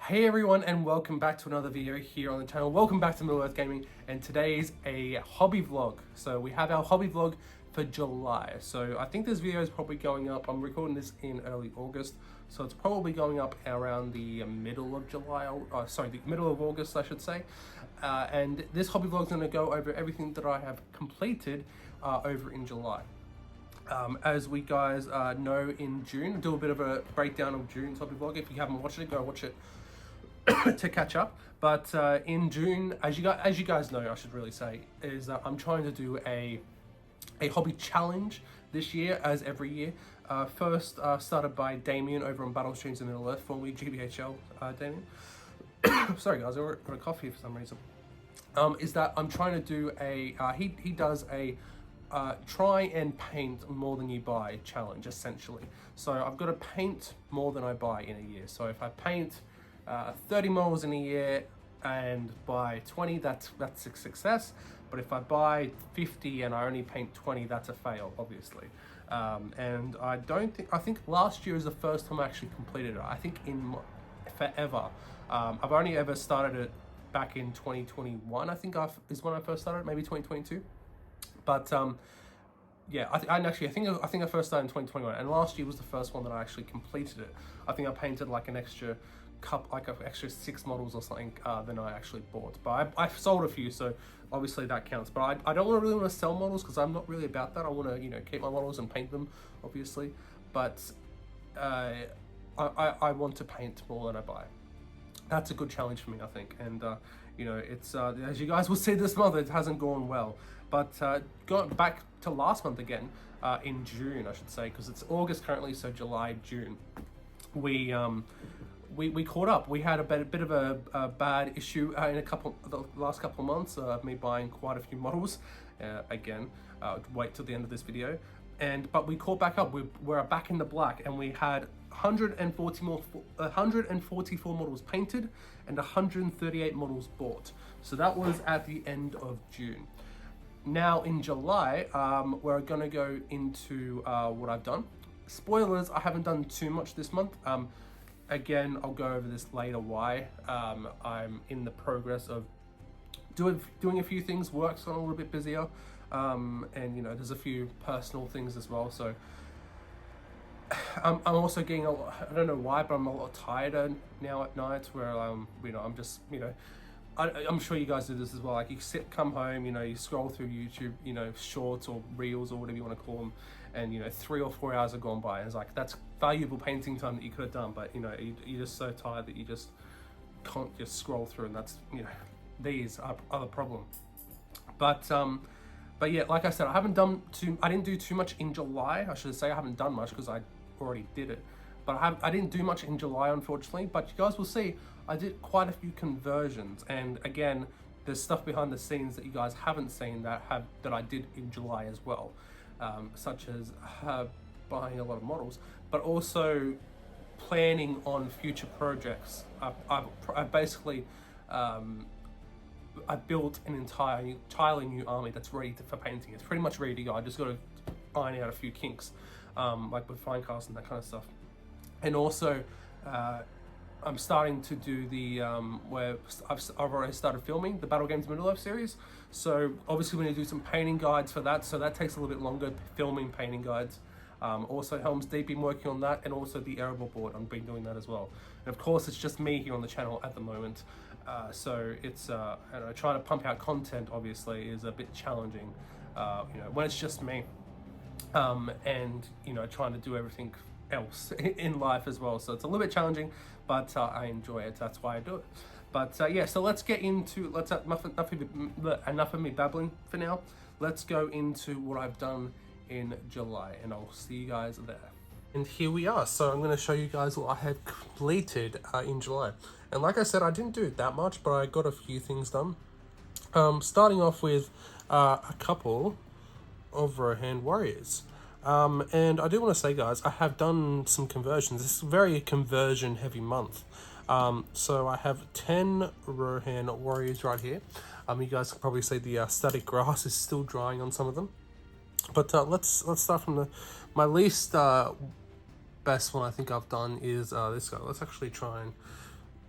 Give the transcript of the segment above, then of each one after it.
Hey everyone, and welcome back to another video here on the channel. Welcome back to Middle Earth Gaming, and today's a hobby vlog. So we have our hobby vlog for July. So I think this video is probably going up, I'm recording this in early August, so it's probably going up around the middle of July, the middle of August I should say. And this hobby vlog is going to go over everything that I have completed over in July. As we guys know, in June, do a bit of a breakdown of June's hobby vlog. If you haven't watched it, go watch it to catch up. But in June, as you guys know, I should really say, is that I'm trying to do a hobby challenge this year, as every year. First started by Damien over on Battle Streams in Middle Earth, formerly GBHL. Damien, sorry guys, I got a coffee for some reason. Is that I'm trying to do a he does a try and paint more than you buy challenge, essentially. So I've got to paint more than I buy in a year. So if I paint 30 models in a year and buy 20, that's a success. But if I buy 50 and I only paint 20, that's a fail, obviously. And I think last year is the first time I actually completed it. I think in forever. I've only ever started it back in 2021. I think is when I first started, maybe 2022. But yeah, I think I first started in 2021, and last year was the first one that I actually completed it. I think I painted like an extra extra 6 models or something than I actually bought. But I've sold a few, so obviously that counts. But I don't really want to sell models because I'm not really about that. I want to keep my models and paint them, obviously. But I want to paint more than I buy. That's a good challenge for me, I think. And it's as you guys will see this month, it hasn't gone well. But going back to last month again, in June I should say, because it's August currently, so July, June, we caught up. We had a bit of a bad issue in the last couple of months of me buying quite a few models. Again, wait till the end of this video. But we caught back up. We're back in the black, and we had 144 models painted and 138 models bought. So that was at the end of June. Now in July, we're gonna go into what I've done. Spoilers, I haven't done too much this month. Again, I'll go over this later why. I'm in the progress of doing a few things. Work's gotten a little bit busier, and there's a few personal things as well. So I'm also getting I don't know why, but I'm a lot tired now at night. Where I'm just I'm sure you guys do this as well. Like you come home, you scroll through YouTube, shorts or reels or whatever you want to call them, and 3 or 4 hours have gone by, and it's like that's valuable painting time that you could have done, but you're just so tired that you just can't just scroll through, and that's these are the problem. But yeah, like I said, I didn't do too much in July. I should say I haven't done much because I already did it. But I didn't do much in July, unfortunately. But you guys will see, I did quite a few conversions. And again, there's stuff behind the scenes that you guys haven't seen that I did in July as well, such as buying a lot of models, but also planning on future projects. I basically I built an entirely new army that's ready for painting. It's pretty much ready to go. I just got to iron out a few kinks, like with fine cast and that kind of stuff. And also, I'm starting to do the where I've already started filming the Battle Games Middle Earth series. So obviously we're going to do some painting guides for that. So that takes a little bit longer, filming painting guides. Also Helm's Deep, been working on that, and also the Arable board, I've been doing that as well. And of course it's just me here on the channel at the moment, so it's trying to pump out content obviously is a bit challenging, when it's just me, and trying to do everything else in life as well. So it's a little bit challenging, but I enjoy it. That's why I do it. But yeah, so let's get into enough of me babbling for now. Let's go into what I've done in July, and I'll see you guys there. And here we are. So I'm going to show you guys what I have completed in July. And like I said, I didn't do that much, but I got a few things done. Starting off with a couple of Rohan warriors. And I do want to say, guys, I have done some conversions. This is a very conversion heavy month. So I have 10 Rohan warriors right here. You guys can probably see the static grass is still drying on some of them. But let's start from my least best one I think I've done is this guy. Let's actually try and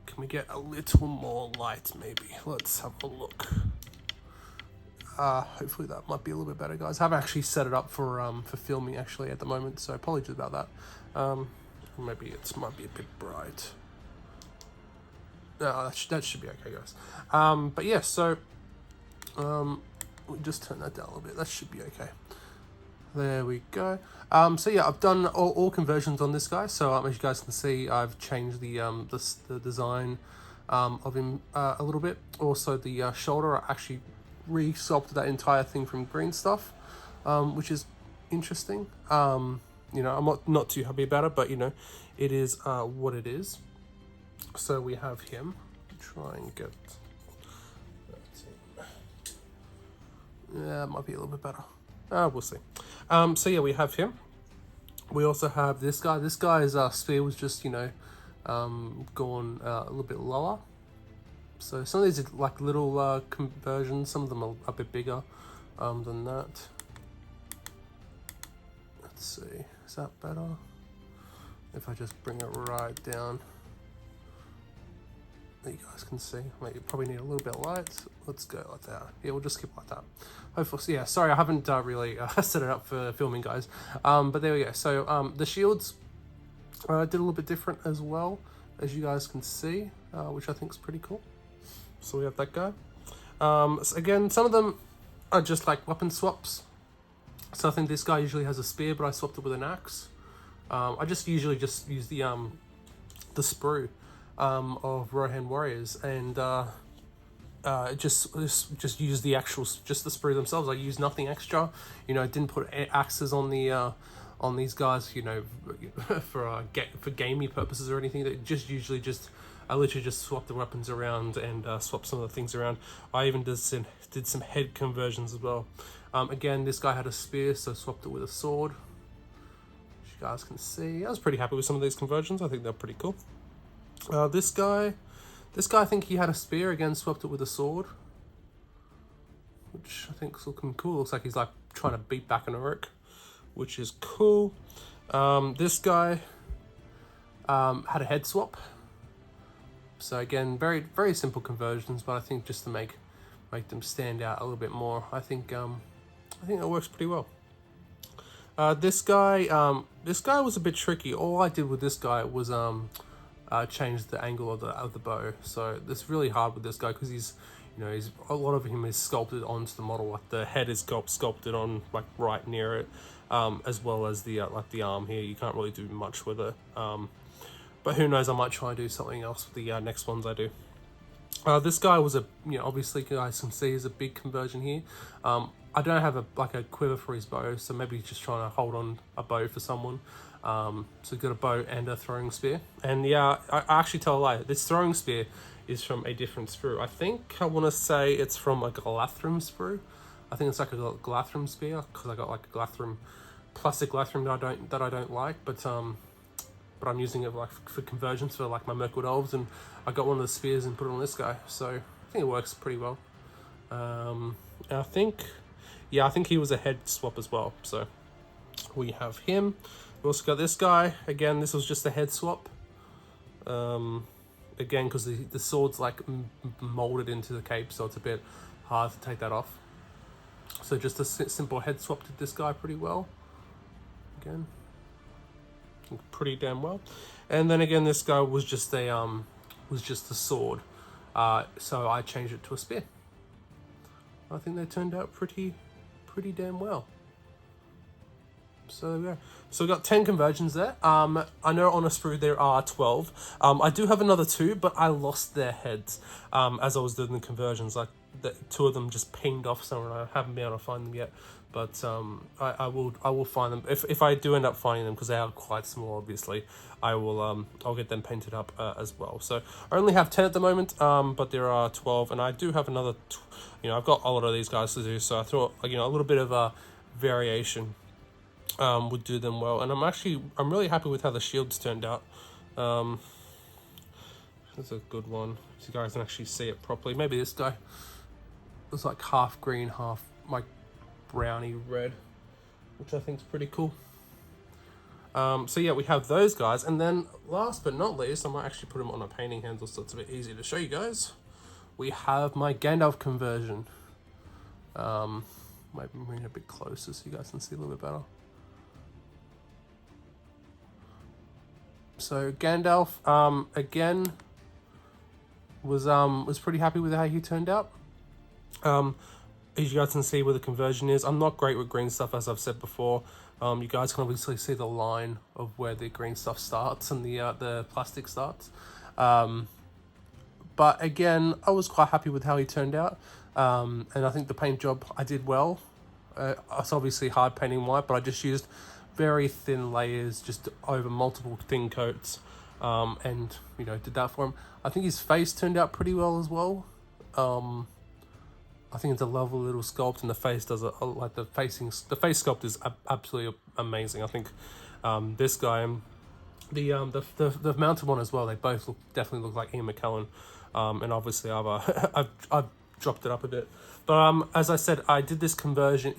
Can we get a little more light maybe? Let's have a look. Hopefully that might be a little bit better, guys. I haven't actually set it up for filming actually at the moment, so apologies about that. Maybe it might be a bit bright. No, that should be okay, guys. But yeah, so we just turn that down a little bit. That should be okay. There we go. So yeah, I've done all conversions on this guy. So as you guys can see, I've changed the design of him a little bit. Also the shoulder, I actually re-sculpted that entire thing from green stuff, which is interesting. You know, I'm not too happy about it, but you know, it is what it is. So we have him. Try and get. Yeah, it might be a little bit better. We'll see. So yeah, we have him. We also have this guy. This guy's spear was just, you know, gone a little bit lower. So some of these are like little conversions. Some of them are a bit bigger than that. Let's see. Is that better? If I just bring it right down. You guys can see. You probably need a little bit of light. Let's go like that. Yeah, we'll just keep like that. Hopefully, yeah. Sorry, I haven't really set it up for filming, guys. But there we go. So the shields did a little bit different as well, as you guys can see, which I think is pretty cool. So we have that guy. So again, some of them are just like weapon swaps. So I think this guy usually has a spear, but I swapped it with an axe. I usually just use the sprue of Rohan warriors, and just use the actual the sprue themselves. I use nothing extra. You know, I didn't put axes on these guys. You know, for gamey purposes or anything. That I literally just swap the weapons around and swap some of the things around. I even did some head conversions as well. Again, this guy had a spear, so I swapped it with a sword. As you guys can see, I was pretty happy with some of these conversions. I think they're pretty cool. This guy, I think he had a spear, again swapped it with a sword, which I think is looking cool. Looks like he's like trying to beat back an orc, which is cool. This guy had a head swap. So again, very, very simple conversions, but I think just to make them stand out a little bit more, I think that works pretty well. This guy was a bit tricky. All I did with this guy was change the angle of the bow. So it's really hard with this guy because he's a lot of him is sculpted onto the model. Like the head is sculpted on like right near it, as well as the like the arm here. You can't really do much with it. But who knows? I might try and do something else with the next ones I do. This guy was obviously you guys can see is a big conversion here. I don't have a quiver for his bow, so maybe he's just trying to hold on a bow for someone. So he's got a bow and a throwing spear. And yeah, I actually tell a lie. This throwing spear is from a different sprue. I think I want to say it's from a Galathrim sprue. I think it's like a Galathrim spear because I got like a Galathrim, plastic Galathrim that I don't like, but I'm using it like for conversions for like my Mirkwood elves, and I got one of the spears and put it on this guy. So I think it works pretty well. I think he was a head swap as well. So we have him. We also got this guy. Again, this was just a head swap. Again, because the sword's like molded into the cape, so it's a bit hard to take that off. So just a simple head swap did this guy pretty well. Again, pretty damn well. And then again, this guy was just a sword. So I changed it to a spear. I think they turned out pretty damn well. So there we go. So we got 10 conversions there. I know on a sprue there are 12. I do have another 2, but I lost their heads as I was doing the conversions. Like 2 of them just pinged off somewhere. I haven't been able to find them yet, but I will find them if I do end up finding them, because they are quite small. Obviously, I'll get them painted up as well. So I only have 10 at the moment, but there are 12, and I do have another. I've got a lot of these guys to do, so I thought a little bit of a variation would do them well. And I'm really happy with how the shields turned out. That's a good one, so you guys can actually see it properly. Maybe this guy was like half green, half like browny red, which I think is pretty cool. So yeah, we have those guys, and then last but not least, I might actually put them on a painting handle so it's a bit easier to show you guys. We have my Gandalf conversion. Might bring it a bit closer so you guys can see a little bit better. So Gandalf, again, was pretty happy with how he turned out. As you guys can see where the conversion is, I'm not great with green stuff, as I've said before. You guys can obviously see the line of where the green stuff starts and the plastic starts. But again, I was quite happy with how he turned out. And I think the paint job I did well. It's obviously hard painting white, but I just used very thin layers just over multiple thin coats, and did that for him. I think his face turned out pretty well as well. I think it's a lovely little sculpt, and the face does like the face sculpt is absolutely amazing. I think this guy and the mounted one as well, they both definitely look like Ian McKellen, and obviously I've dropped it up a bit. But as I said, I did this conversion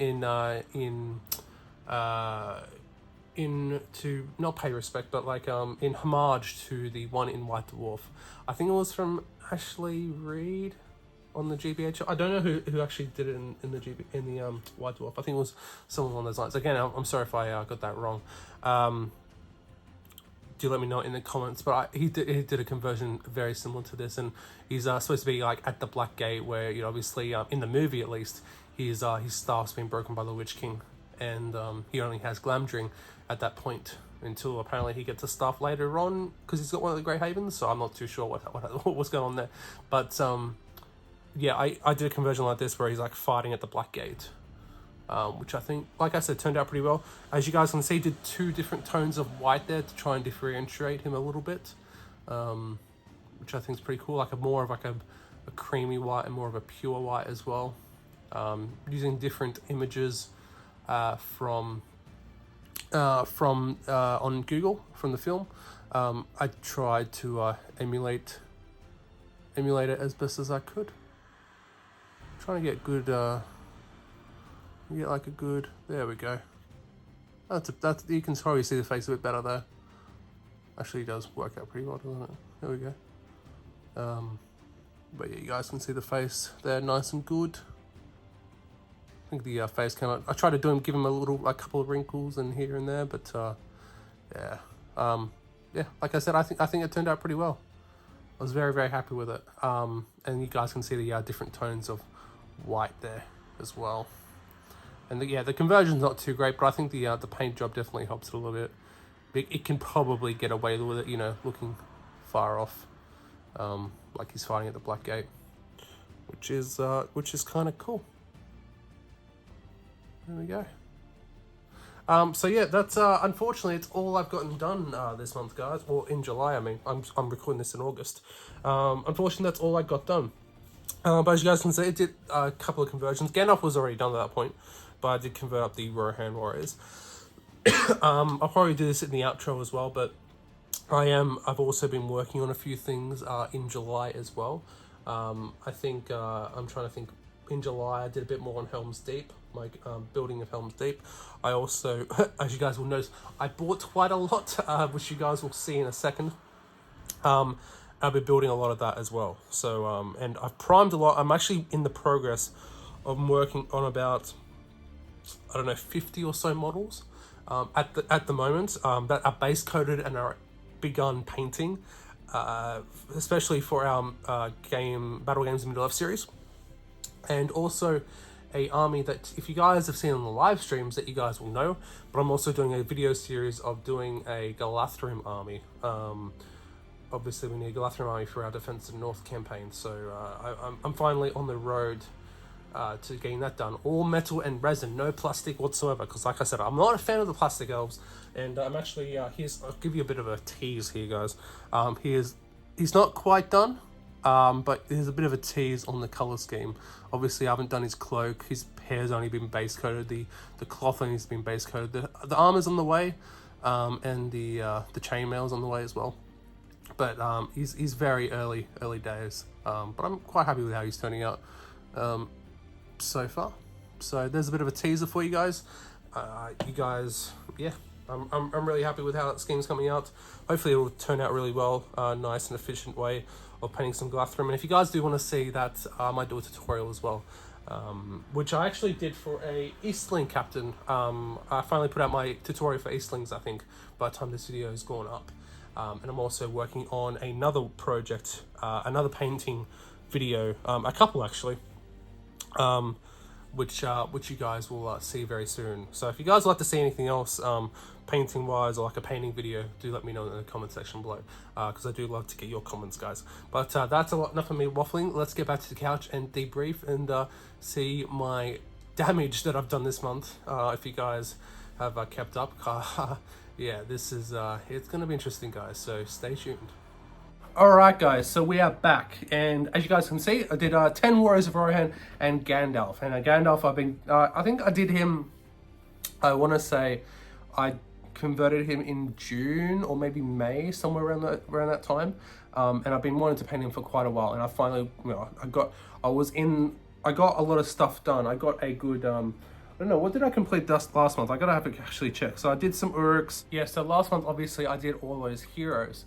to not pay respect, but like in homage to the one in White Dwarf. I think it was from Ashley Reed on the GBH. I don't know who actually did it in the White Dwarf. I think it was someone along those lines. Again, I'm sorry if I got that wrong. Do let me know in the comments. But he did a conversion very similar to this, and he's supposed to be like at the Black Gate, where obviously in the movie at least his staff's been broken by the Witch King, and he only has Glamdring at that point until apparently he gets a staff later on because he's got one of the Grey Havens. So I'm not too sure what's going on there, but yeah, I did a conversion like this where he's like fighting at the Black Gate, which I think, like I said, turned out pretty well. As you guys can see, did 2 different tones of white there to try and differentiate him a little bit, which I think is pretty cool. Like more of a creamy white and more of a pure white as well. Using different images from on Google from the film. I tried to emulate it as best as I could. Trying to get good, get like a good. There we go. That's you can probably see the face a bit better there. Actually, it does work out pretty well, doesn't it? There we go. But yeah, you guys can see the face there, nice and good. I think the face came out. I tried to give him a couple of wrinkles and here and there, but yeah, like I said, I think it turned out pretty well. I was very, very happy with it. And you guys can see the different tones of white there as well. And the conversion's not too great, but I think the paint job definitely helps it a little bit. It can probably get away with it, looking far off, like he's fighting at the Black Gate, which is kind of cool. There we go. So yeah, that's unfortunately it's all I've gotten done this month, guys. Or in July, I mean. I'm recording this in August. Unfortunately, that's all I got done. But as you guys can see, I did a couple of conversions. Gandalf was already done at that point, but I did convert up the Rohan Warriors. I'll probably do this in the outro as well, but I've also been working on a few things in July as well. I think I'm trying to think. In July, I did a bit more on Helm's Deep, my building of Helm's Deep. I also, as you guys will notice, I bought quite a lot, which you guys will see in a second. I'll be building a lot of that as well. So, and I've primed a lot. I'm actually in the progress of working on about, 50 or so models at the moment that are base coated and are begun painting, especially for our Battle Games in Middle-earth series. And also a army that, if you guys have seen on the live streams, that you guys will know, but I'm also doing a video series of doing a Galathrim army. Obviously, we need a Galathrim army for our Defense of the North campaign, so I'm finally on the road to getting that done. All metal and resin, no plastic whatsoever, because like I said, I'm not a fan of the plastic elves, and I'm actually, I'll give you a bit of a tease here, guys. He's not quite done. But there's a bit of a tease on the color scheme. Obviously, I haven't done his cloak. His hair's only been base coated. The cloth only has been base coated. The armor's on the way, and the chainmail's on the way as well. But he's very early days. But I'm quite happy with how he's turning out so far. So there's a bit of a teaser for you guys. Yeah, I'm really happy with how that scheme's coming out. Hopefully it will turn out really well, nice and efficient way of painting some Glathrim. And if you guys do want to see that, I might do a tutorial as well, which I actually did for a Eastling captain. I finally put out my tutorial for Eastlings, I think, by the time this video has gone up. And I'm also working on another project, another painting video, a couple actually, which you guys will see very soon. So if you guys would like to see anything else, painting wise, or like a painting video, do let me know in the comment section below, because I do love to get your comments, guys. But that's enough of me waffling. Let's get back to the couch and debrief and see my damage that I've done this month, if you guys have kept up. Yeah, this is it's gonna be interesting, guys, so stay tuned. Alright guys, so we are back, and as you guys can see, I did 10 Warriors of Rohan and Gandalf. And Gandalf, I've been, I think I did him, I want to say, I converted him in June or maybe May, somewhere around that time. And I've been wanting to paint him for quite a while, and I finally, you know, I got a lot of stuff done. I got a good, I don't know, what did I complete last month? I gotta have to actually check. So I did some Uruks. Yeah, so last month, obviously, I did all those heroes,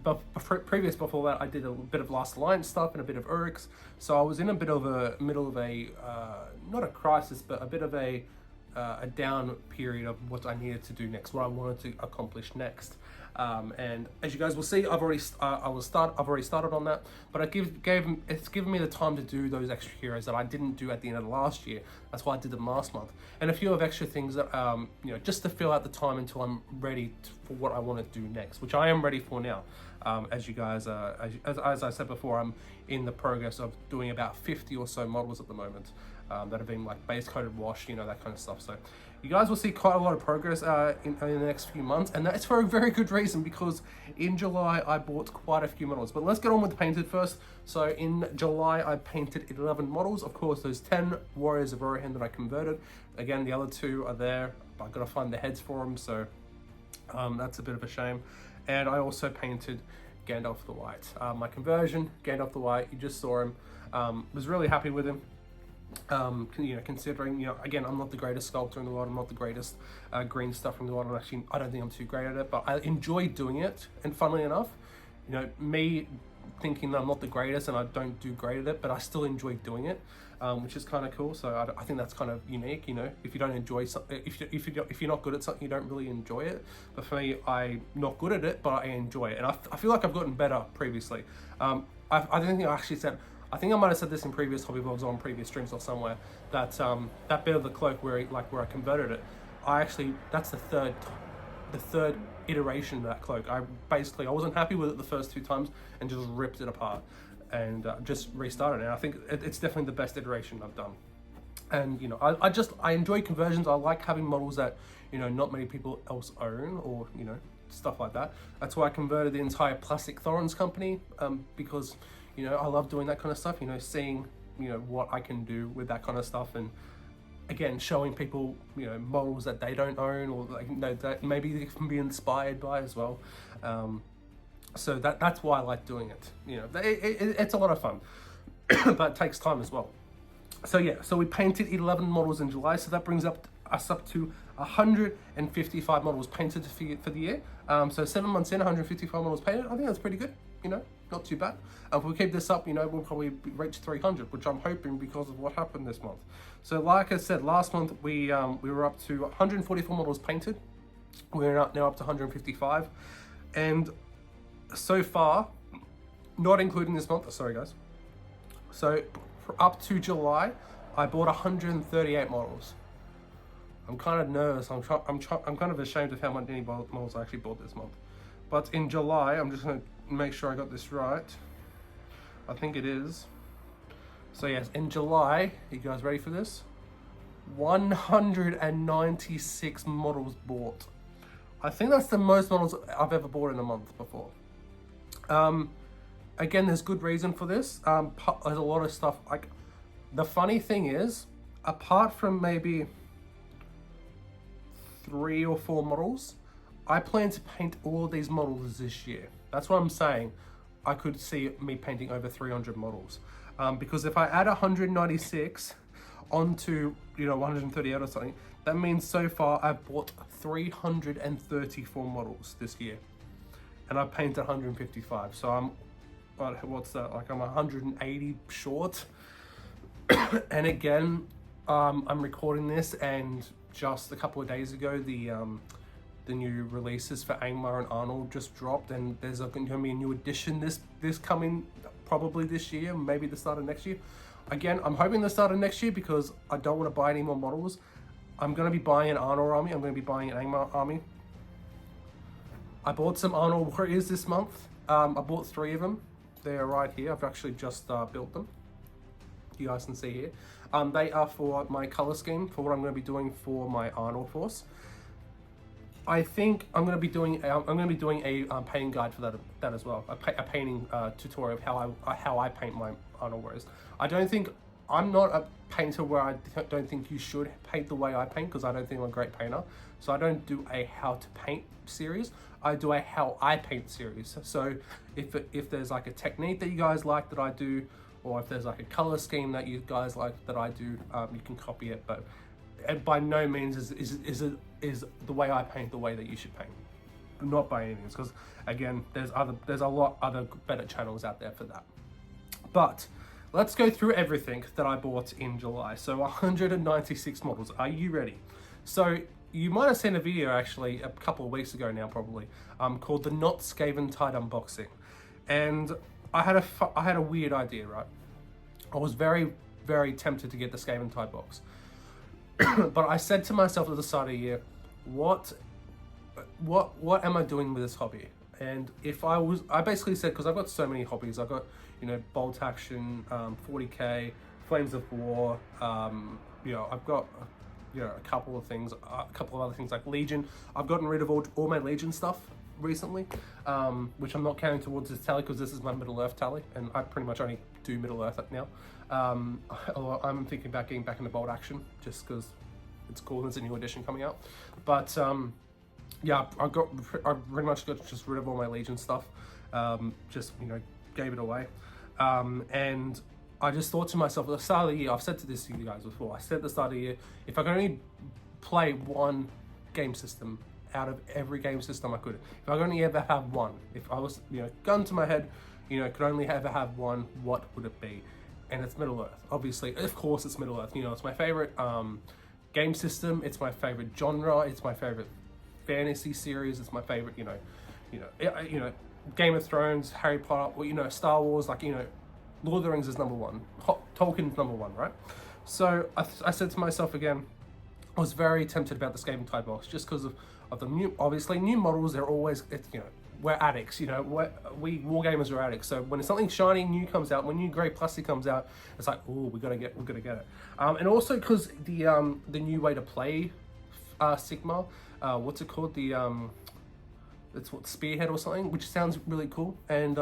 but before that, I did a bit of Last Alliance stuff and a bit of Uruks. So I was in a bit of a middle of a not a crisis, but a bit of a down period of what I needed to do next, what I wanted to accomplish next. And as you guys will see, I've already started on that, but it's given me the time to do those extra heroes that I didn't do at the end of last year. That's why I did them last month, and a few of extra things that you know, just to fill out the time until I'm ready for what I want to do next, which I am ready for now. As you guys, as I said before, I'm in the progress of doing about 50 or so models at the moment, that have been like base coated, washed, you know, that kind of stuff. So you guys will see quite a lot of progress in the next few months, and that's for a very good reason, because in July I bought quite a few models. But let's get on with the painted first. So in July I painted 11 models. Of course, those 10 Warriors of Rohan that I converted. Again, the other 2 are there, but I've got to find the heads for them, so that's a bit of a shame. And I also painted Gandalf the White. My conversion, Gandalf the White, you just saw him. Was really happy with him. You know, considering, you know, again, I'm not the greatest sculptor in the world, I'm not the greatest green stuff in the world, I don't think I'm too great at it, but I enjoy doing it. And funnily enough, you know, me thinking that I'm not the greatest and I don't do great at it, but I still enjoy doing it, which is kind of cool. So I think that's kind of unique, you know. If you don't enjoy something, if you're not good at something, you don't really enjoy it. But for me, I'm not good at it, but I enjoy it, and I feel like I've gotten better previously. I don't think I actually said, I think I might have said this in previous hobby vlogs or on previous streams or somewhere, that that bit of the cloak where I converted it, that's the third iteration of that cloak. I wasn't happy with it the first 2 times and just ripped it apart and just restarted it. And I think it's definitely the best iteration I've done. And you know, I enjoy conversions. I like having models that, you know, not many people else own, or you know, stuff like that. That's why I converted the entire Plastic Thorns company, because, you know, I love doing that kind of stuff, you know, seeing, you know, what I can do with that kind of stuff, and again, showing people, you know, models that they don't own, or like, you know, that maybe they can be inspired by as well. So that's why I like doing it. You know, it's a lot of fun, but it takes time as well. So yeah, so we painted 11 models in July, so that brings us up to 155 models painted for the year. So 7 months in, 155 models painted. I think that's pretty good, you know, not too bad. If we keep this up, you know, we'll probably reach 300, which I'm hoping because of what happened this month. So like I said, last month we were up to 144 models painted. We're now up to 155. And so far, not including this month, sorry guys. So up to July, I bought 138 models. I'm kind of nervous. I'm kind of ashamed of how many models I actually bought this month. But in July, I'm just going to make sure I got this right. I think it is. So yes, in July, you guys ready for this? 196 models bought. I think that's the most models I've ever bought in a month before. Again, there's good reason for this. There's a lot of stuff. Like, the funny thing is, apart from maybe 3 or 4 models, I plan to paint all of these models this year. That's what I'm saying. I could see me painting over 300 models. Because if I add 196 on to, 138 or something. That means so far I've bought 334 models this year, and I've painted 155. So I'm, what's that? Like I'm 180 short. And again, I'm recording this, and just a couple of days ago, the new releases for Angmar and Arnold just dropped, and there's going to be a new edition this coming probably this year, maybe the start of next year. Again, I'm hoping the start of next year because I don't want to buy any more models. I'm going to be buying an Arnold army. I'm going to be buying an Angmar army. I bought some Arnold Warriors this month. I bought 3 of them. They're right here. I've actually just built them. You guys can see here. They are for my color scheme for what I'm going to be doing for my Arnold force. I think I'm going to be doing a painting guide for that as well. A painting tutorial of how I paint my Arnold Warriors. I'm not a painter where I don't think you should paint the way I paint, because I don't think I'm a great painter. So I don't do a how to paint series. I do a how I paint series. So if there's like a technique that you guys like that I do, or if there's like a color scheme that you guys like that I do, you can copy it. But by no means is the way I paint the way that you should paint. Not by any means, because again, there's a lot other better channels out there for that. But let's go through everything that I bought in July. So 196 models. Are you ready? So you might have seen a video actually a couple of weeks ago now, probably, called the Not Skaven Tide Unboxing. And I had a weird idea, right? I was very, very tempted to get the Skaven Tide box. But I said to myself at the start of the year, what am I doing with this hobby? And I basically said, because I've got so many hobbies, I've got, Bolt Action, 40k, Flames of War, I've got, a couple of other things like Legion. I've gotten rid of all my Legion stuff recently, which I'm not counting towards this tally because this is my Middle Earth tally, and I pretty much only do Middle Earth now. I'm thinking about getting back into Bolt Action just because it's cool and there's a new edition coming out. But yeah, I pretty much got just rid of all my Legion stuff. Just gave it away. And I just thought to myself at the start of the year, I've said to this to you guys before, I said at the start of the year, if I could only play one game system out of every game system I could, if I could only ever have one, if I was, gun to my head, could only ever have one, what would it be? And it's Middle Earth. Obviously, of course it's Middle Earth. It's my favorite game system, it's my favorite genre, it's my favorite fantasy series, it's my favorite, Game of Thrones, Harry Potter, Star Wars, Lord of the Rings is number one. Tolkien's number one, right? So I said to myself again, I was very tempted about the Skaven Tide box just because of the new models. They're always, we're addicts, we wargamers are addicts. So when something shiny new comes out, when new grey plastic comes out, it's like, oh, we're gonna get it. And also because the new way to play Sigma, what's it called? It's what, Spearhead or something, which sounds really cool. And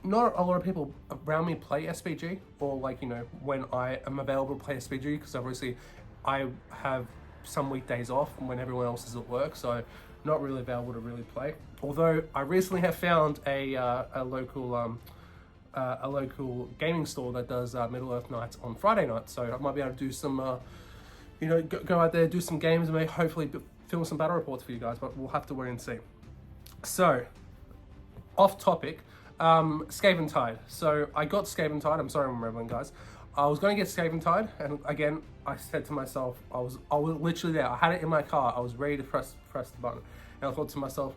not a lot of people around me play SPG, or when I am available to play SPG, because obviously I have some weekdays off when everyone else is at work, so not really available to really play. Although I recently have found a local gaming store that does Middle Earth nights on Friday night, so I might be able to do some go out there, do some games, and maybe hopefully film some battle reports for you guys, but we'll have to wait and see. So, off topic, Skaven Tide. So I got Skaven Tide. I'm sorry I'm rambling, guys. I was going to get Skaven Tide, and again, I said to myself, I was literally there. I had it in my car. I was ready to press the button, and I thought to myself,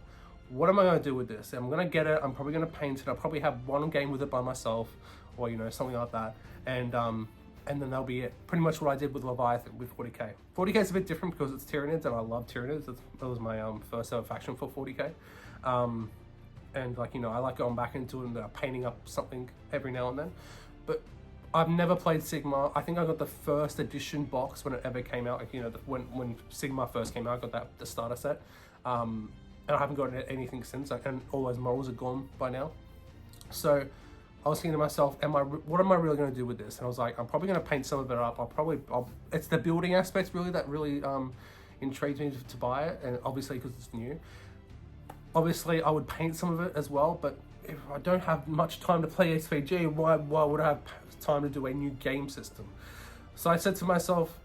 what am I going to do with this? I'm going to get it. I'm probably going to paint it. I'll probably have one game with it by myself, or something like that, and then that'll be it. Pretty much what I did with Leviathan with 40k. 40k is a bit different because it's Tyranids, and I love Tyranids. That was my first ever faction for 40k. And I like going back into it and painting up something every now and then. But I've never played Sigma. I think I got the first edition box when it ever came out. When Sigma first came out, I got the starter set. And I haven't got anything since. And all those models are gone by now. So I was thinking to myself, what am I really going to do with this? And I was like, I'm probably going to paint some of it up. It's the building aspects really that really intrigued me to buy it, and obviously because it's new. Obviously, I would paint some of it as well, but if I don't have much time to play SVG, why would I have time to do a new game system? So I said to myself,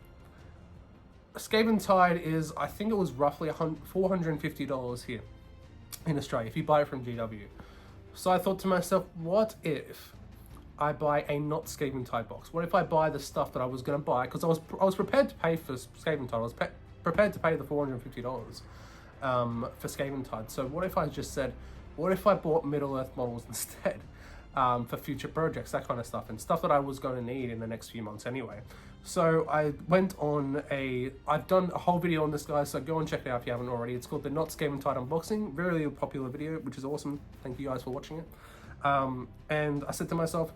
Skaven Tide is, I think it was roughly $450 here in Australia if you buy it from GW. So I thought to myself, what if I buy a not Skaven Tide box? What if I buy the stuff that I was going to buy? Because I was prepared to pay for Skaven Tide. I was prepared to pay the $450 for Skaven Tide. So what if I just said, what if I bought Middle-earth models instead for future projects, that kind of stuff, and stuff that I was going to need in the next few months anyway. So I went on I've done a whole video on this, guys, so go and check it out if you haven't already. It's called the Not Skaven Tide Unboxing, really popular video, which is awesome. Thank you guys for watching it. And I said to myself,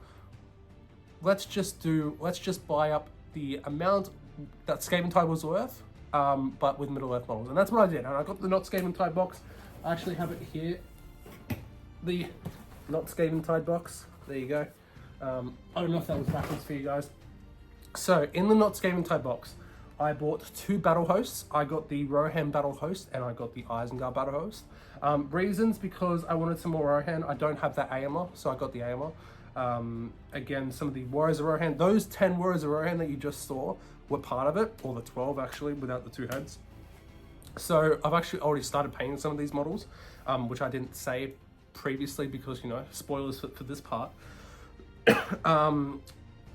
let's just buy up the amount that Skaven Tide was worth, but with Middle-earth models. And that's what I did. And I got the Not Skaven Tide box. I actually have it here. The Not Skaven Tide box. There you go. I don't know if that was backwards for you guys. So in the Not Skaven Tide box, I bought 2 battle hosts. I got the Rohan battle host and I got the Isengard battle host. Reasons, because I wanted some more Rohan. I don't have that AMR, so I got the AMR. Again, some of the Warriors of Rohan, those 10 Warriors of Rohan that you just saw were part of it, or the 12 actually, without the 2 heads. So I've actually already started painting some of these models, which I didn't say previously because, you know, spoilers for this part.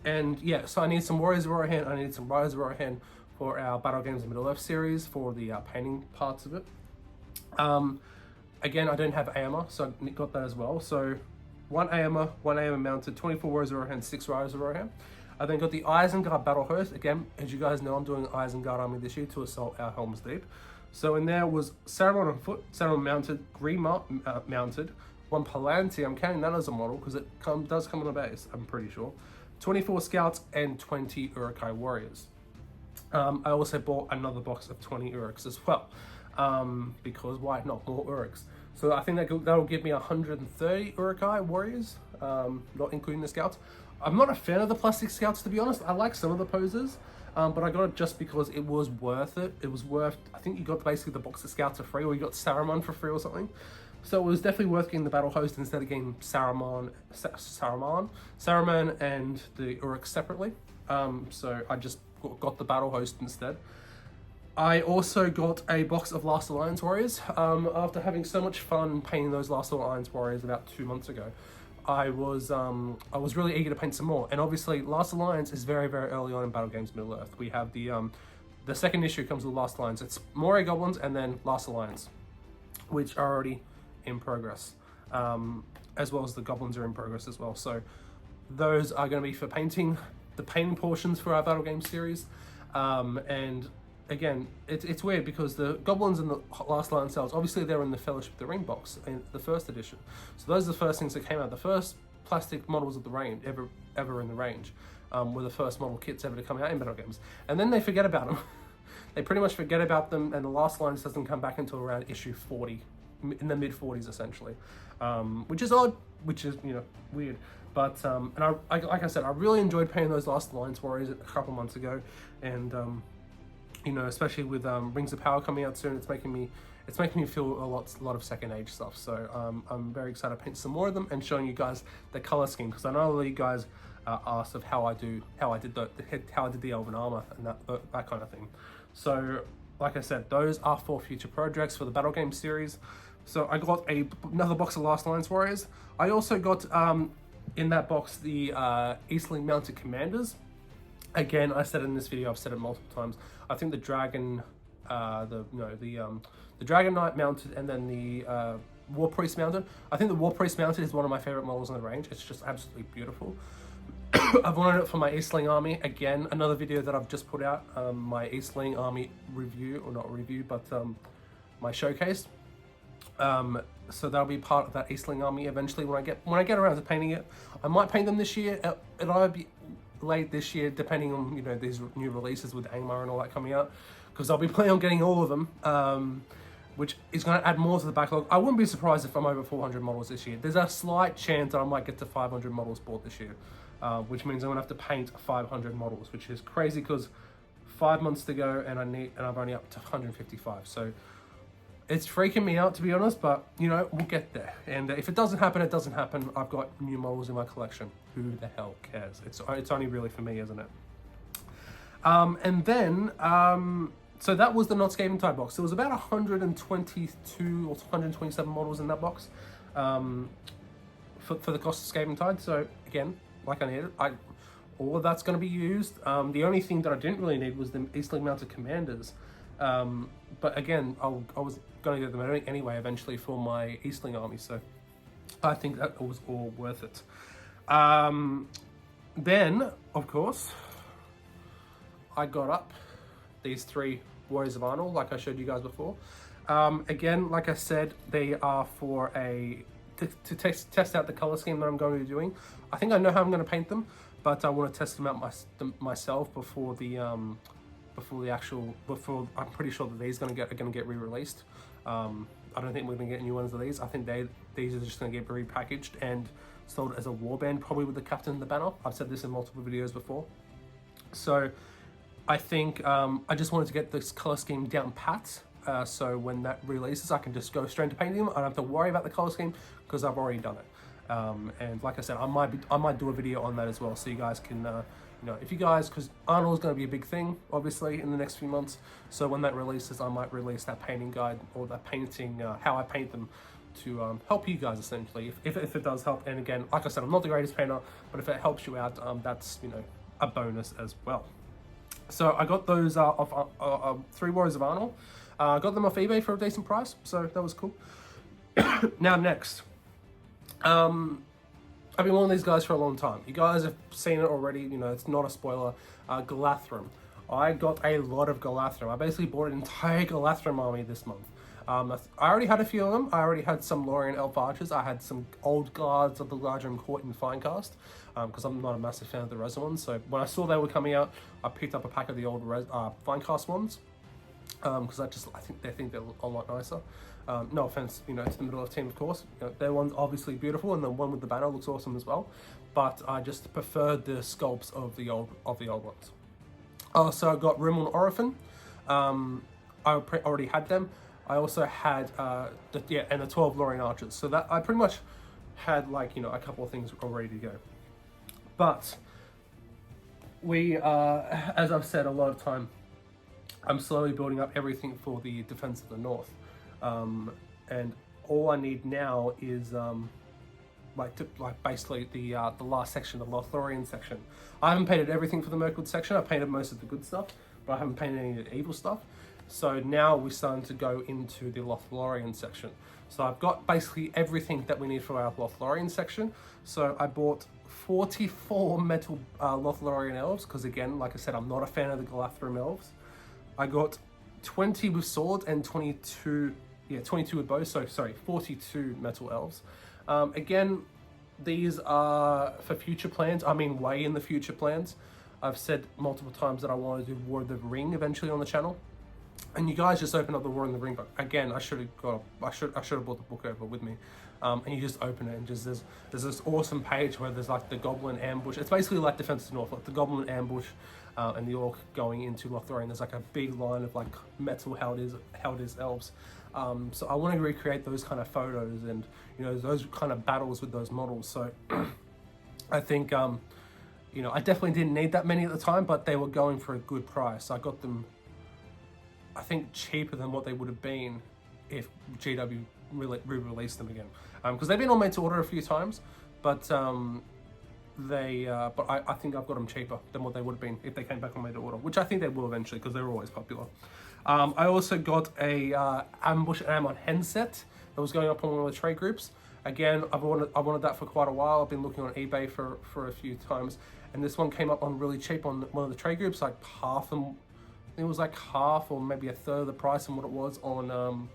And yeah, so I need some Warriors of Rohan, I need some Riders of Rohan for our Battle Games of Middle-earth series for the painting parts of it. Again, I don't have AMR, so I got that as well. So one AMR mounted, 24 Warriors of Rohan, 6 Riders of Rohan. I then got the Isengard battle host. Again, as you guys know, I'm doing Isengard army this year to assault our Helm's Deep. So in there was Saruman on foot, Saruman mounted, Green mounted, 1 Palantir, I'm counting that as a model because it does come on a base, I'm pretty sure. 24 scouts and 20 Uruk-hai warriors. I also bought another box of 20 Uruks as well, because why not more Uruks? So I think that'll give me 130 Uruk-hai warriors, not including the scouts. I'm not a fan of the plastic scouts, to be honest. I like some of the poses, but I got it just because it was worth it. It was worth, I think you got basically the box of scouts for free, or you got Saruman for free or something. So it was definitely worth getting the battle host instead of getting Saruman and the Uruk separately. So I just got the battle host instead. I also got a box of Last Alliance warriors. After having so much fun painting those Last Alliance warriors about 2 months ago, I was really eager to paint some more. And obviously, Last Alliance is very, very early on in Battle Games Middle-earth. We have the second issue comes with Last Alliance. It's Moray Goblins and then Last Alliance, which are already in progress, as well as the Goblins are in progress as well. So those are going to be for painting, the painting portions for our Battle Game series. And again, it's weird because the Goblins and the Last Alliance cells, obviously they're in the Fellowship of the Ring box in the first edition. So those are the first things that came out. The first plastic models of the range, ever in the range, were the first model kits ever to come out in Battle Games. And then they forget about them. They pretty much forget about them, and the Last Alliance doesn't come back until around issue 40, in the mid-40s essentially, which is odd, which is, you know, weird. But and like I said, I really enjoyed painting those Last Alliance warriors a couple months ago, and you know, especially with Rings of Power coming out soon, it's making me feel a lot of second age stuff. So I'm very excited to paint some more of them and showing you guys the color scheme, because I know a lot of you guys asked of how I did the elven armor and that kind of thing. So like I said, those are for future projects for the Battle Game series. So I got another box of Last Alliance warriors. I also got in that box the Eastling mounted commanders. Again, I said it in this video, I've said it multiple times. I think the Dragon, the Dragon Knight mounted, and then the War Priest mounted. I think the War Priest mounted is one of my favorite models in the range. It's just absolutely beautiful. I've wanted it for my Eastling army. Again, another video that I've just put out, my Eastling army review, or not review, but my showcase. So that'll be part of that Eastling army eventually when I get around to painting it. I might paint them this year. It'll either be late this year, depending on, you know, these new releases with Angmar and all that coming out, because I'll be planning on getting all of them, which is going to add more to the backlog. I wouldn't be surprised if I'm over 400 models this year. There's a slight chance that I might get to 500 models bought this year, which means I'm going to have to paint 500 models, which is crazy because 5 months to go and I'm only up to 155. So it's freaking me out, to be honest, but you know, we'll get there. And if it doesn't happen, it doesn't happen. I've got new models in my collection. Who the hell cares? It's only really for me, isn't it? And then, so that was the Not Skaven Tide box. There was about 122 or 127 models in that box for the cost of Skaven Tide. So again, like I needed, all of that's going to be used. The only thing that I didn't really need was the easily mounted commanders. But again, I was going to get them anyway eventually for my Eastling army. So I think that was all worth it. Then, of course, I got up these 3 Warriors of Arnold, like I showed you guys before. Again, like I said, they are for to test out the color scheme that I'm going to be doing. I think I know how I'm going to paint them, but I want to test them out myself before I'm pretty sure that these are going to get re-released. I don't think we're going to get new ones of these. I think these are just going to get repackaged and sold as a warband, probably with the captain and the banner. I've said this in multiple videos before. So I think I just wanted to get this color scheme down pat. So when that releases, I can just go straight to painting them. I don't have to worry about the color scheme because I've already done it. And like I said, I might do a video on that as well, so you guys can, if you guys, because Arnold is going to be a big thing, obviously, in the next few months. So when that releases, I might release that painting guide or that painting, how I paint them, to help you guys essentially, if it does help. And again, like I said, I'm not the greatest painter, but if it helps you out, that's a bonus as well. So I got those off 3 Warriors of Arnold. I got them off eBay for a decent price, so that was cool. Now next, I've been one of these guys for a long time. You guys have seen it already, it's not a spoiler. Galathrim. I got a lot of Galathrim. I basically bought an entire Galathrim army this month. I already had a few of them. I already had some Lorien Elf Archers. I had some old guards of the Galadrim Court in Finecast, because I'm not a massive fan of the Res ones. So when I saw they were coming out, I picked up a pack of the old Finecast ones, because I think they're a lot nicer. No offense, to the middle of the team, of course. Their one's obviously beautiful, and the one with the banner looks awesome as well. But I just preferred the sculpts of the old ones. So I got Rimon Orphan. I already had them. I also had and the 12 Lorien Archers. So that I pretty much had a couple of things all ready to go. But we, as I've said a lot of time, I'm slowly building up everything for the Defense of the North. And all I need now is basically the last section, the Lothlorien section. I haven't painted everything for the Mirkwood section. I painted most of the good stuff, but I haven't painted any of the evil stuff. So now we're starting to go into the Lothlorien section. So I've got basically everything that we need for our Lothlorien section. So I bought 44 metal Lothlorien elves, because again, like I said, I'm not a fan of the Galathrim elves. I got 20 with swords and 22 with bows, so sorry, 42 metal elves. Again, these are for future plans. I mean, way in the future plans. I've said multiple times that I want to do War of the Ring eventually on the channel. And you guys just open up the War in the Ring book. Again, I should have brought the book over with me. And you just open it, and just there's this awesome page where there's the Goblin ambush. It's basically like Defense of the North, like the Goblin ambush, and the Orc going into Lothlorien. There's a big line of metal Haldis elves. So I want to recreate those kind of photos and those kind of battles with those models. So I think I definitely didn't need that many at the time, but they were going for a good price. I got them, I think, cheaper than what they would have been if GW re-released them again, because they've been on made to order a few times, but I think I've got them cheaper than what they would have been if they came back on made to order, which I think they will eventually, because they're always popular. I also got a Ambush and Amon hen set that was going up on one of the trade groups. Again, I wanted that for quite a while. I've been looking on eBay for a few times, and this one came up on really cheap on one of the trade groups, half, and I think it was half or maybe a third of the price than what it was on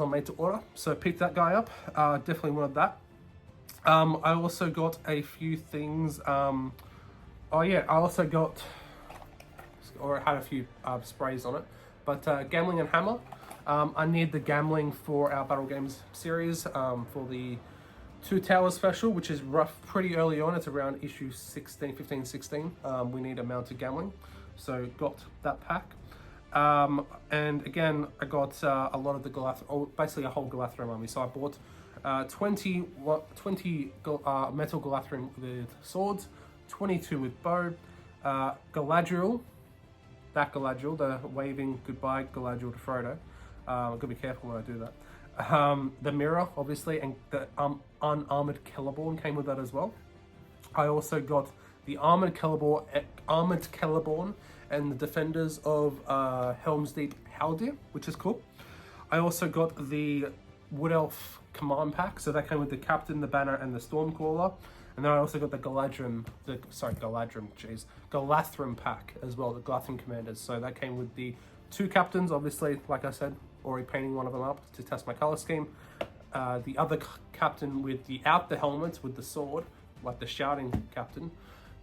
made to order. So picked that guy up. Definitely wanted that. I also got a few things. I also got, or had a few sprays on it, but Gambling and Hammer. I need the Gambling for our Battle Games series, for the Two Towers special, which is pretty early on. It's around issue 15, 16. We need a mounted Gambling, so got that pack. And again, I got a lot of the basically a whole Galathrim army. So I bought 20 metal Galathrim with swords, 22 with bow, Galadriel, that Galadriel, the waving goodbye Galadriel to Frodo. I've got to be careful when I do that. The mirror, obviously, and the unarmored Celeborn came with that as well. I also got the armored Celeborn and the defenders of Helm's Deep Haldir, which is cool. I also got the Wood Elf command pack, so that came with the Captain, the Banner, and the Stormcaller. And then I also got the Galadrim pack as well, the Galathrim commanders. So that came with the 2 captains, obviously, like I said, already painting one of them up to test my color scheme. The other captain without the helmet, with the sword, like the shouting captain.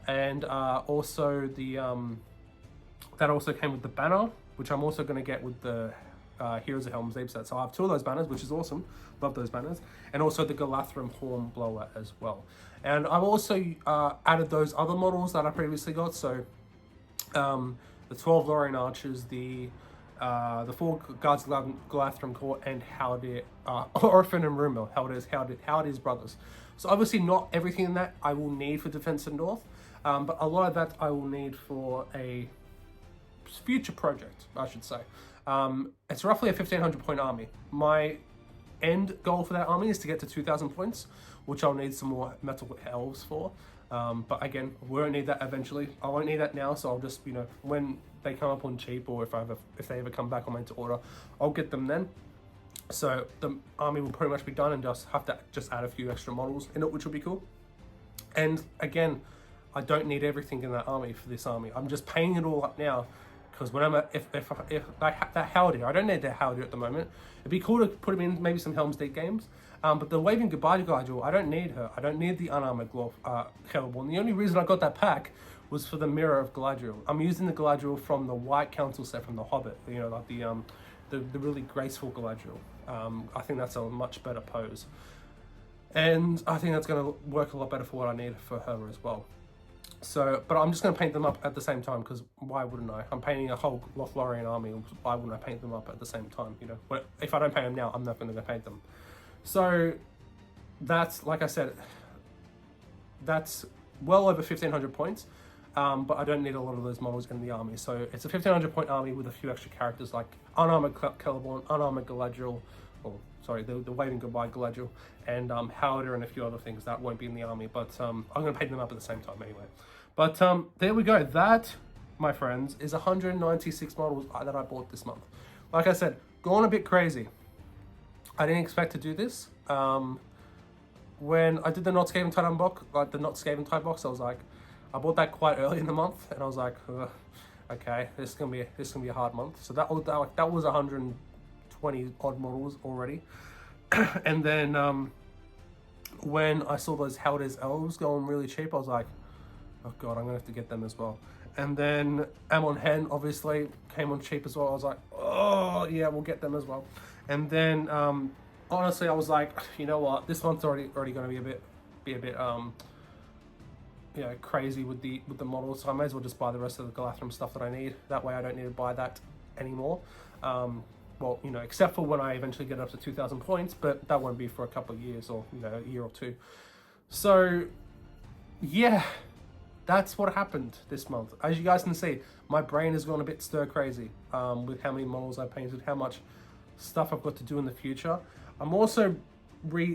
And also the that also came with the banner, which I'm also going to get with the Heroes of Helm's Deep set. So I have 2 of those banners, which is awesome. Love those banners. And also the Galathrim horn blower as well. And I've also added those other models that I previously got. So the 12 Lorien Archers, the 4 Guards of Galathrim Court, and Haldir, Orphan and Rumil, Haldir's brothers. So obviously not everything in that I will need for Defense of North, but a lot of that I will need for a future project, I should say. It's roughly a 1,500 point army. My end goal for that army is to get to 2,000 points, which I'll need some more metal elves for. But again, we won't need that eventually. I won't need that now, so I'll just, when they come up on cheap, or if they ever come back on my to order, I'll get them then. So the army will pretty much be done, and just have to add a few extra models in it, which will be cool. And again, I don't need everything in that army for this army. I'm just paying it all up now, because if that Haldir, I don't need that Haldir at the moment. It'd be cool to put him in maybe some Helm's Deep games. But the Waving Goodbye to Galadriel, I don't need her. I don't need the unarmored Celeborn. The only reason I got that pack was for the Mirror of Galadriel. I'm using the Galadriel from the White Council set from The Hobbit. Like the really graceful Galadriel. I think that's a much better pose. And I think that's going to work a lot better for what I need for her as well. So, but I'm just going to paint them up at the same time, because why wouldn't I? I'm painting a whole Lothlorien army. Why wouldn't I paint them up at the same time? If I don't paint them now, I'm not going to paint them. So that's, like I said, that's well over 1,500 points. But I don't need a lot of those models in the army. So it's a 1,500 point army with a few extra characters like unarmored Celeborn, unarmored Galadriel, the Waving Goodbye Galadriel, and Haldir, and a few other things that won't be in the army. But I'm going to paint them up at the same time anyway. But there we go. That, my friends, is 196 models that I bought this month. Like I said, gone a bit crazy. I didn't expect to do this. When I did the Not Skaven type unbox, like the Not Skaven type box, I was like, I bought that quite early in the month, and I was like, okay, this is gonna be a hard month. So that was 120 odd models already. And then when I saw those Haldir's elves going really cheap, I was like, oh god, I'm gonna have to get them as well. And then Amon Hen obviously came on cheap as well. I was like, oh yeah, we'll get them as well. And then honestly, I was like, you know what, this month's already going to be a bit crazy with the models, so I may as well just buy the rest of the Galathrim stuff that I need. That way I don't need to buy that anymore. Well, except for when I eventually get up to 2,000 points, but that won't be for a couple of years, or a year or two. So yeah, that's what happened this month. As you guys can see, my brain has gone a bit stir crazy with how many models I've painted, how much stuff I've got to do in the future. I'm also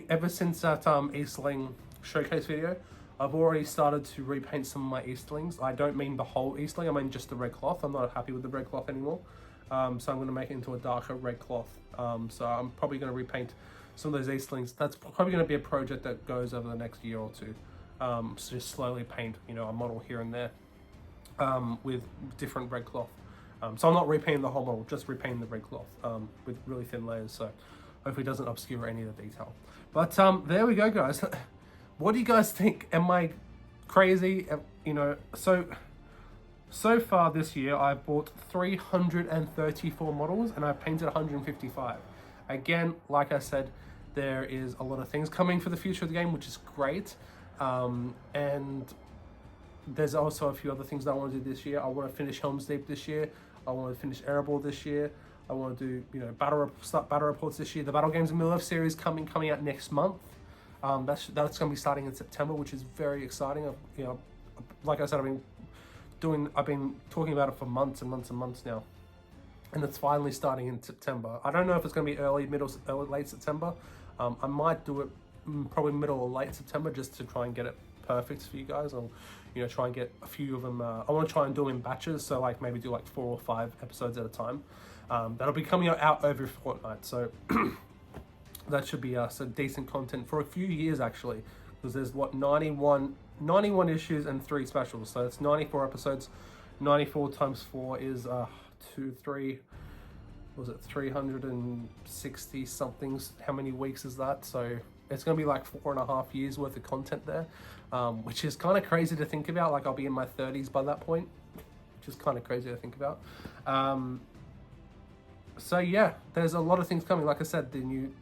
ever since that Eastling showcase video, I've already started to repaint some of my Eastlings. I don't mean the whole Eastling, I mean just the red cloth. I'm not happy with the red cloth anymore. So I'm going to make it into a darker red cloth. So I'm probably going to repaint some of those Eastlings. That's probably going to be a project that goes over the next year or two. So just slowly paint, a model here and there with different red cloth. So I'm not repainting the whole model, just repainting the red cloth with really thin layers. So hopefully it doesn't obscure any of the detail. But there we go, guys. What do you guys think? Am I crazy? So far this year, I've bought 334 models and I've painted 155. Again, like I said, there is a lot of things coming for the future of the game, which is great. And there's also a few other things that I want to do this year. I want to finish Helm's Deep this year. I want to finish Erebor this year. I want to do, start battle reports this year. The Battle Games of Middle-earth series coming out next month. That's going to be starting in September, which is very exciting. Like I said, I've been I've been talking about it for months and months and months now, and it's finally starting in September. I don't know if it's going to be early, middle, late September. I might do it probably middle or late September just to try and get it perfect for you guys. I'll, try and get a few of them. I want to try and do them in batches, so like maybe do like 4 or 5 episodes at a time. That'll be coming out every fortnight, so that should be some decent content for a few years actually, because there's 91 issues and 3 specials, so it's 94 episodes. 94 times 4 is 360 somethings. How many weeks is that? So it's going to be like 4.5 years worth of content there, which is kind of crazy to think about. Like I'll be in my 30s by that point, which is kind of crazy to think about. So yeah, there's a lot of things coming. Like I said, the new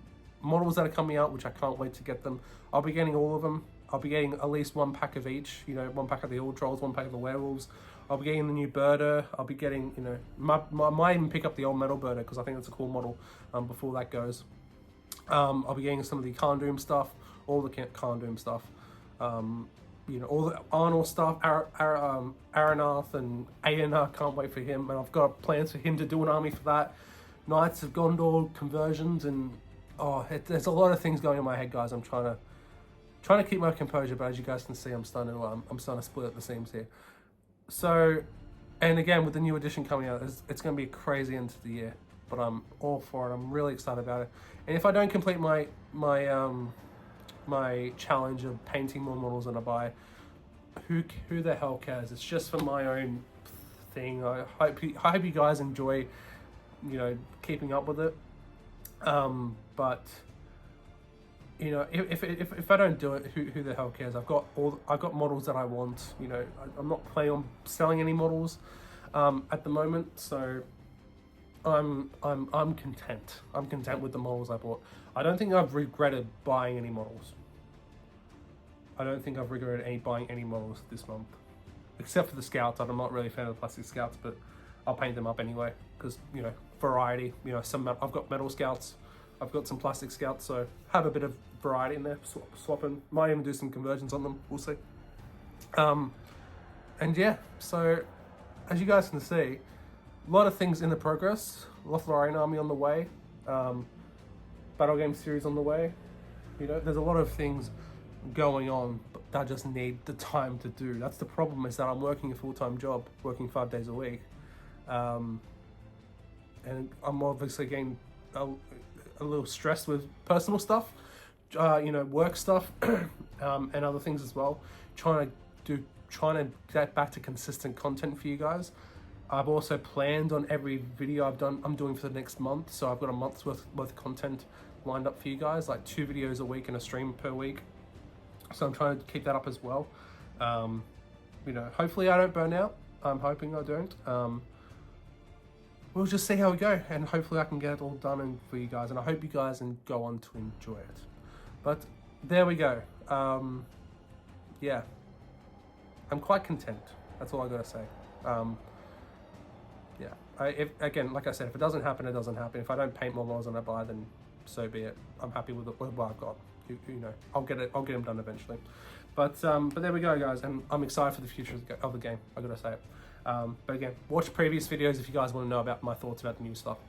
models that are coming out, which I can't wait to get them. I'll be getting all of them. I'll be getting at least 1 pack of each, 1 pack of the old trolls, 1 pack of the werewolves. I'll be getting the new birder. I'll be getting, I might even pick up the old metal birder because I think that's a cool model before that goes. I'll be getting some of the Khandoom stuff, all the Khandoom stuff, all the Arnold stuff, Aranath and Aenar, can't wait for him. And I've got plans for him to do an army for that. Knights of Gondor conversions, and there's a lot of things going in my head, guys. I'm trying to keep my composure, but as you guys can see, I'm starting to split at the seams here. So, and again, with the new edition coming out, it's going to be a crazy end to the year, but I'm all for it. I'm really excited about it. And if I don't complete my challenge of painting more models than I buy, who the hell cares? It's just for my own thing. I hope you guys enjoy, keeping up with it. But if I don't do it, who the hell cares? I've got models that I want. I'm not planning on selling any models at the moment, so I'm content. I'm content with the models I bought. I don't think I've regretted buying any models. I don't think I've regretted buying any models this month, except for the scouts. I'm not really a fan of the plastic scouts, but I'll paint them up anyway because variety. I've got metal scouts. I've got some plastic scouts, so have a bit of variety in there, swapping. Might even do some conversions on them, we'll see. And yeah, so as you guys can see, a lot of things in the progress. Lothlorien army on the way, battle game series on the way. There's a lot of things going on, but that just need the time to do. That's the problem, is that I'm working a full-time job, working 5 days a week. And I'm obviously getting a little stressed with personal stuff, work stuff, and other things as well. Trying to get back to consistent content for you guys. I've also planned on every video I'm doing for the next month, so I've got a month's worth of content lined up for you guys, like 2 videos a week and a stream per week. So I'm trying to keep that up as well. Hopefully I don't burn out. I'm hoping I don't. We'll just see how we go, and hopefully I can get it all done for you guys, and I hope you guys go on to enjoy it. But there we go. Yeah, I'm quite content. That's all I gotta say. Yeah, again, like I said, if it doesn't happen, it doesn't happen. If I don't paint more models than I buy, then so be it. I'm happy with what I've got. I'll get them done eventually. But there we go, guys, and I'm excited for the future of the game. I gotta say it. But again, watch previous videos if you guys want to know about my thoughts about the new stuff.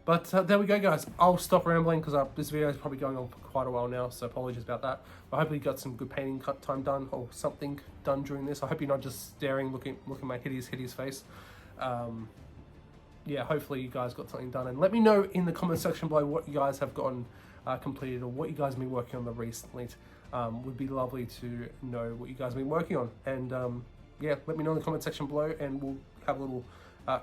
But there we go, guys. I'll stop rambling because this video is probably going on for quite a while now, so apologies about that. But hopefully you got some good painting time done, or something done during this. I hope you're not just staring, looking at my hideous face. Yeah, hopefully you guys got something done, and let me know in the comment section below what you guys have gotten completed, or what you guys have been working on recently. Would be lovely to know what you guys have been working on, and yeah, let me know in the comment section below, and we'll have a little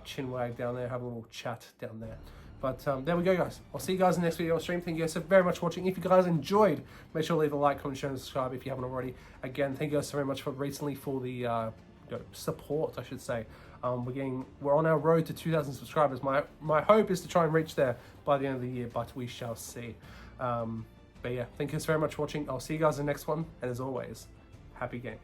chin wag down there, have a little chat down there. But there we go, guys. I'll see you guys in the next video on stream. Thank you guys so very much for watching. If you guys enjoyed, make sure to leave a like, comment, share, and subscribe if you haven't already. Again, thank you guys so very much for the support, I should say. We're on our road to 2,000 subscribers. My hope is to try and reach there by the end of the year, but we shall see. But yeah, thank you guys very much for watching. I'll see you guys in the next one, and as always, happy gaming.